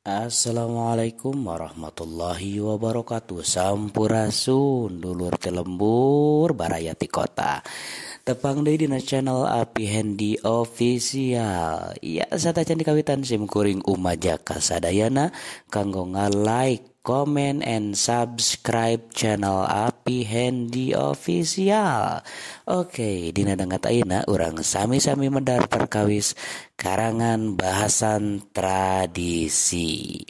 Assalamualaikum warahmatullahi wabarakatuh. Sampurasun dulur telembur barayati kota. Tepang deui dina channel Api Handy Official. Ya satacan dikawitan sim kuring umaja kasadayana kanggo nga-like, comment and subscribe channel Api Handy Official. Oke, dina dangat ayeuna urang sami-sami medar perkawis karangan bahasan tradisi.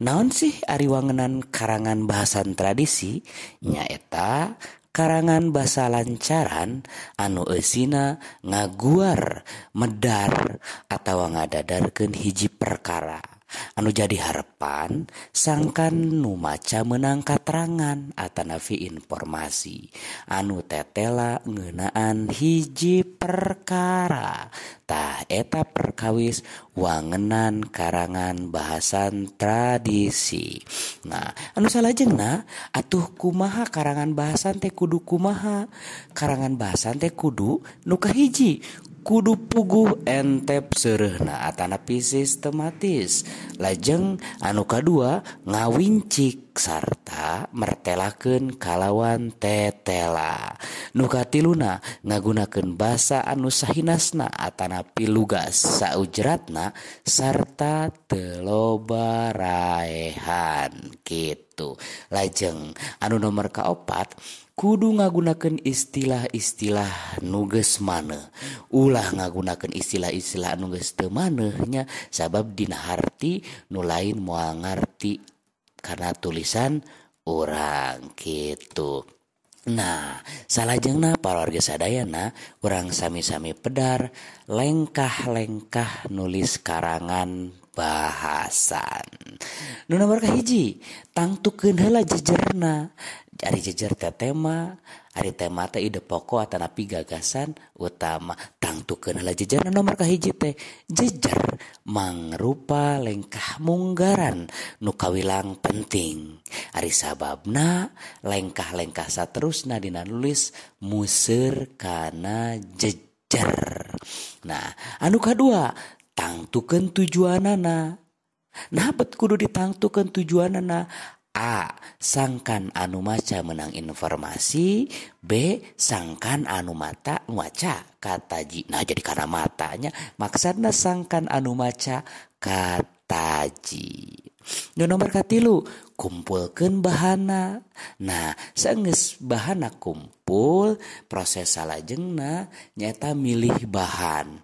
Naon sih ari wangenan karangan bahasan tradisi? Nyaeta karangan basa lancaran anu eusina ngaguar, medar atawa ngadadarkeun hiji perkara anu jadi harapan sangkan nu maca meunang katerangan atanapi informasi anu tetela ngeunaan hiji perkara. Tah eta perkawis wangenan karangan bahasan tradisi. Nah, anu salajengna atuh kumaha karangan bahasan teh kudu kumaha? Karangan bahasan teh kudu nu kahiji kudu puguh entep seureuna atanapi sistematis. Lajeng anu kadua ngawincik sarta mertelakeun kalawan tetela. Nu katiluna ngagunakeun basa anu sahinasna atanapi lugas saujratna sarta teu loba raehan kitu. Lajeng anu nomor kaopat kudu ngagunakeun istilah-istilah nu geus maneuh. Ulah ngagunakeun istilah-istilah anu geus teu maneuh nya sabab dina harti nu lain moal ngarti karena tulisan urang kitu. Nah, salajengna pawargi sadayana urang sami-sami pedar lengkah-lengkah nulis karangan bahasan. Nu nomor kahiji, tangtukeun heula jejerna. Ari jejer teh tema, ari tema teh ide pokok atanapi gagasan utama. Tangtukeun heula jejerna nomor kahiji teh jejer mangrupa lengkah munggaran nu kawilang penting. Ari sababna lengkah-lengkah saterusna dina nulis museur kana jejer. Nah, anu kadua tangtukeun tujuanana. Nah, bet kudu ditangtukeun tujuanana. A. Sangkan anu maca menang informasi. B. Sangkan anu maca kataji. Nah, jadi karena matanya maksudna sangkan anu maca kataji. Nu nomor katilu kumpulkeun bahana. Nah, saenggeus bahana kumpul proses salajengna nyaeta milih bahan.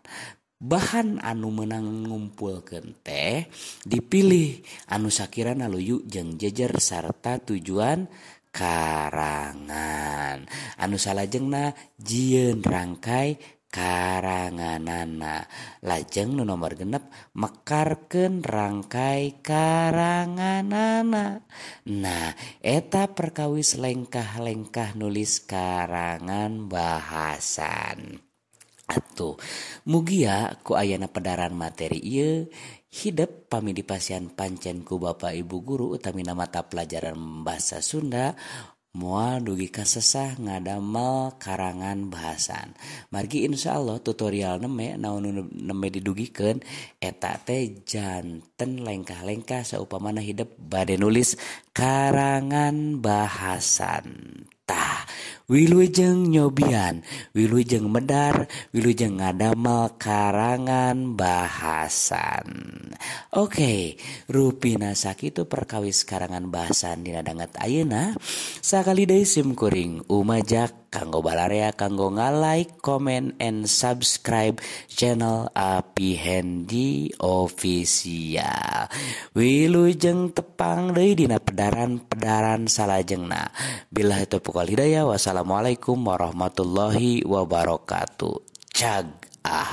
Bahan anu menang ngumpulkeun teh dipilih anu sakirana luyu jeung jejer sarta tujuan karangan. Anu salajengna jieun rangkai karanganana. Lajeng nu nomor genep mekarkeun rangkai karanganana. Nah, eta perkawis lengkah-lengkah nulis karangan bahasan. Atuh mugia ku ayana pedaran materi ieu hidup pami dipasian pancen ku Bapak Ibu guru utamina mata pelajaran bahasa Sunda moal dugi kasesah ngadamel karangan bahasan. Margi insyaallah tutorial neme naon neme didugikeun eta teh janten lengkah-lengkah saupamana hidup bade nulis karangan bahasan. Tah, wilujeng nyobian, wilujeng medar, wilujeng ngadamel karangan bahasan. Oke, rupina sakitu perkawis karangan bahasan dina danget ayeuna. Sakali deui sim kuring umajak kanggo balarea kanggo nga-like, comment and subscribe channel Api Handy Official. Wilujeng tepang deui dina pedaran-pedaran salajengna. Billahi taufiq wal hidayah. Wassalamualaikum warahmatullahi wabarakatuh. Cag ah.